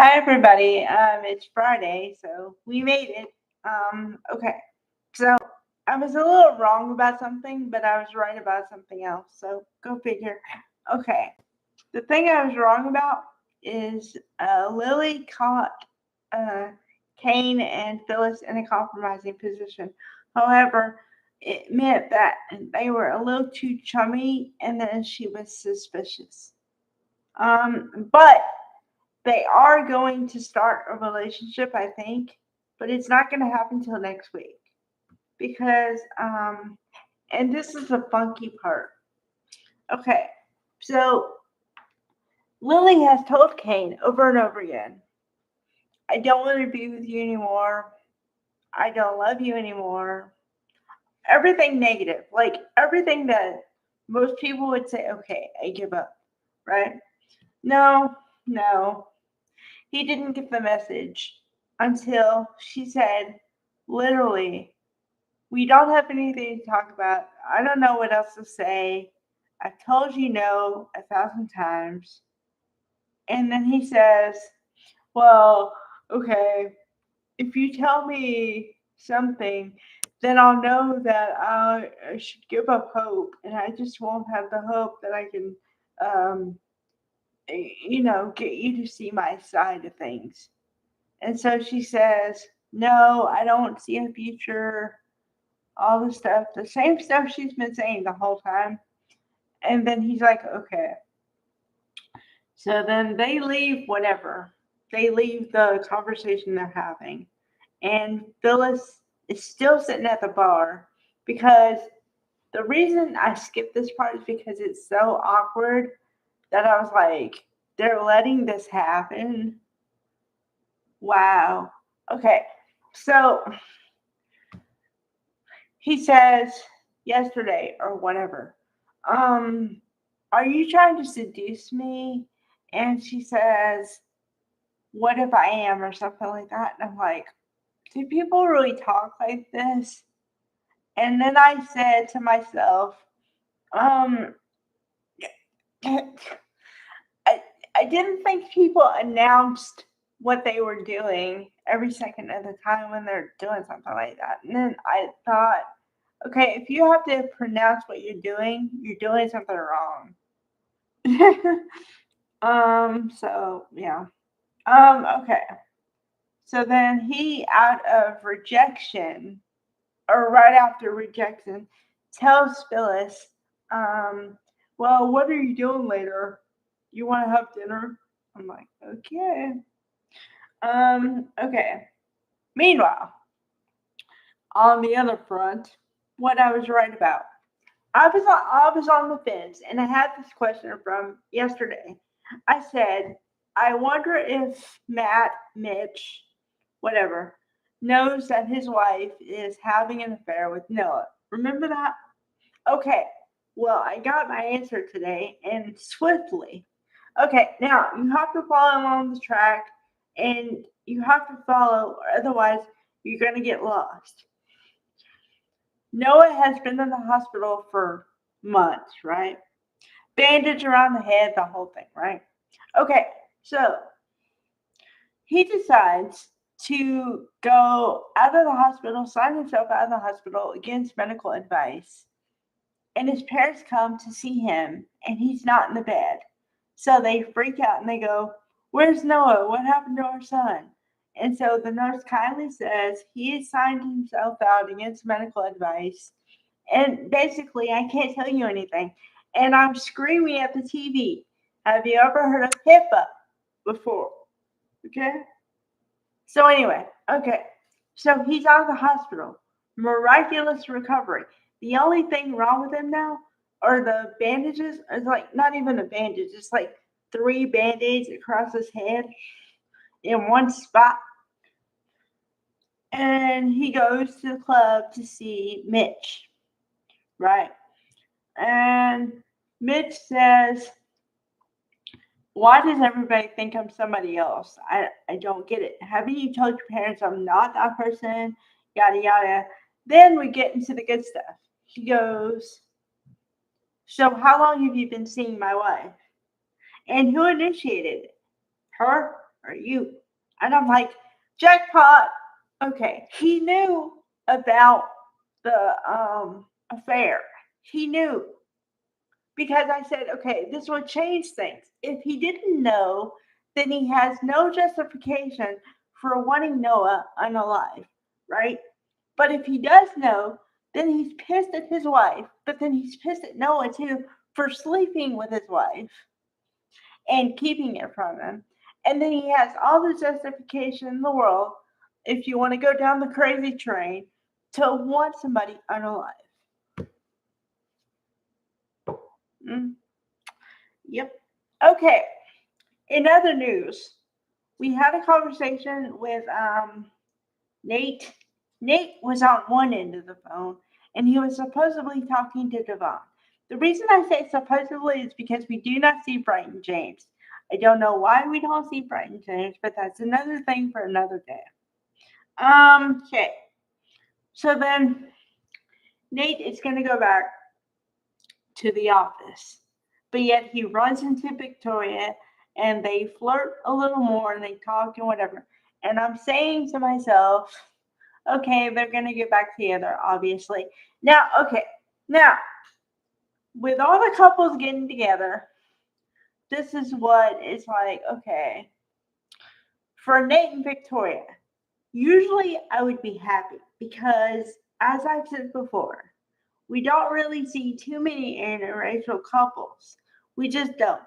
Hi everybody. It's Friday, so we made it. Okay. So I was a little wrong about something, but I was right about something else. So go figure. Okay. The thing I was wrong about is Lily caught uh, Kane and Phyllis in a compromising position. However, it meant that they were a little too chummy, and then she was suspicious. But they are going to start a relationship, I think, but it's not going to happen till next week because, and this is the funky part. Okay, so Lily has told Kane over and over again, I don't want to be with you anymore. I don't love you anymore. Everything negative, like everything that most people would say, okay, I give up, right? No, no, he didn't get the message until she said, literally, we don't have anything to talk about. I don't know what else to say. I've told you no 1,000 times. And then he says, well, okay, if you tell me something, then I'll know that I should give up hope. And I just won't have the hope that I can, um, get you to see my side of things. And so she says, no, I don't see a future, all the stuff, the same stuff she's been saying the whole time. And then he's like, okay. So then they leave whatever. They leave the conversation they're having. And Phyllis is still sitting at the bar because the reason I skipped this part is because it's so awkward that I was like, they're letting this happen. Wow. Okay. So he says yesterday or whatever, um, are you trying to seduce me? And she says, what if I am, or something like that. And I'm like, do people really talk like this? And then I said to myself, um, I, I didn't think people announced what they were doing every second of the time when they're doing something like that. And then I thought, okay, if you have to pronounce what you're doing something wrong. So yeah. Okay. So then he, out of rejection, or right after rejection, tells Phyllis, um, well, what are you doing later? You want to have dinner? I'm like, okay. Okay. Meanwhile, on the other front, what I was right about. I was on the fence, and I had this question from yesterday. I said, I wonder if Matt, Mitch, whatever, knows that his wife is having an affair with Noah. Remember that? Okay. Well, I got my answer today, and swiftly. Okay, now you have to follow along the track, and you have to follow, or otherwise you're gonna get lost. Noah has been in the hospital for months, right? Bandage around the head, the whole thing, right? Okay, so he decides to go out of the hospital, sign himself out of the hospital against medical advice. And his parents come to see him, and he's not in the bed. So they freak out and they go, where's Noah? What happened to our son? And so the nurse kindly says he has signed himself out against medical advice. And basically, I can't tell you anything. And I'm screaming at the TV. Have you ever heard of HIPAA before? Okay. So, anyway, okay. So he's out of the hospital. Miraculous recovery. The only thing wrong with him now are the bandages. It's like not even a bandage, it's like three band aids across his head in one spot. And he goes to the club to see Mitch, right? And Mitch says, why does everybody think I'm somebody else? I don't get it. Haven't you told your parents I'm not that person? Yada, yada. Then we get into the good stuff. He goes, so how long have you been seeing my wife? And who initiated it? Her? are you? And I'm like, jackpot. Okay, he knew about the affair. He knew because I said, okay, this would change things. If he didn't know, then he has no justification for wanting Noah unalive, right? But if he does know, then he's pissed at his wife, but then he's pissed at Noah too for sleeping with his wife and keeping it from him. And then he has all the justification in the world, if you want to go down the crazy train, to want somebody unalive. Mm, yep. Okay. In other news, we had a conversation with Nate. Nate was on one end of the phone, and he was supposedly talking to Devon. The reason I say supposedly is because we do not see Brighton James. I don't know why we don't see Brighton James, but that's another thing for another day. Okay. So then Nate is going to go back to the office, but yet he runs into Victoria and they flirt a little more and they talk and whatever. And I'm saying to myself, okay, they're going to get back together, obviously. Now, with all the couples getting together, this is what it's like, okay. For Nate and Victoria, usually I would be happy because, as I've said before, we don't really see too many interracial couples. We just don't.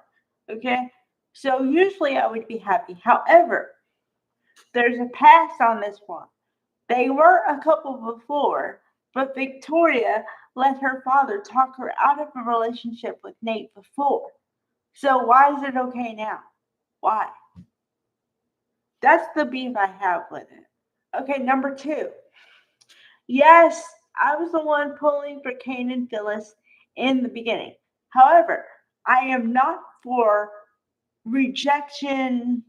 Okay? So usually I would be happy. However, there's a pass on this one. They were a couple before, but Victoria let her father talk her out of a relationship with Nate before. So why is it okay now? Why? That's the beef I have with it. Okay, number 2. Yes, I was the one pulling for Kane and Phyllis in the beginning. However, I am not for rejection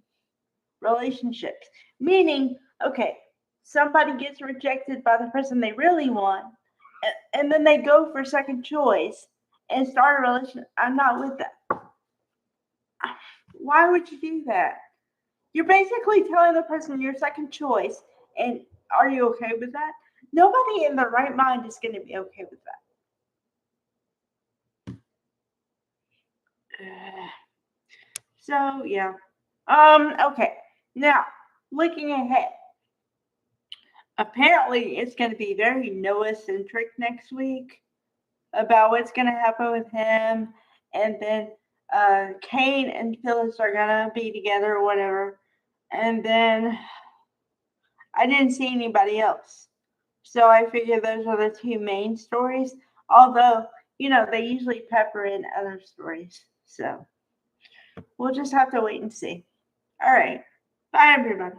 relationships. Meaning, okay, somebody gets rejected by the person they really want, and then they go for second choice and start a relationship. I'm not with that. Why would you do that? You're basically telling the person your second choice, and are you okay with that? Nobody in their right mind is going to be okay with that. So yeah. Okay. Now, looking ahead. Apparently it's going to be very Noah centric next week about what's going to happen with him, and then Kane and Phyllis are going to be together or whatever. And then I didn't see anybody else. So I figured those are the 2 main stories. Although, they usually pepper in other stories. So we'll just have to wait and see. All right. Bye, everybody.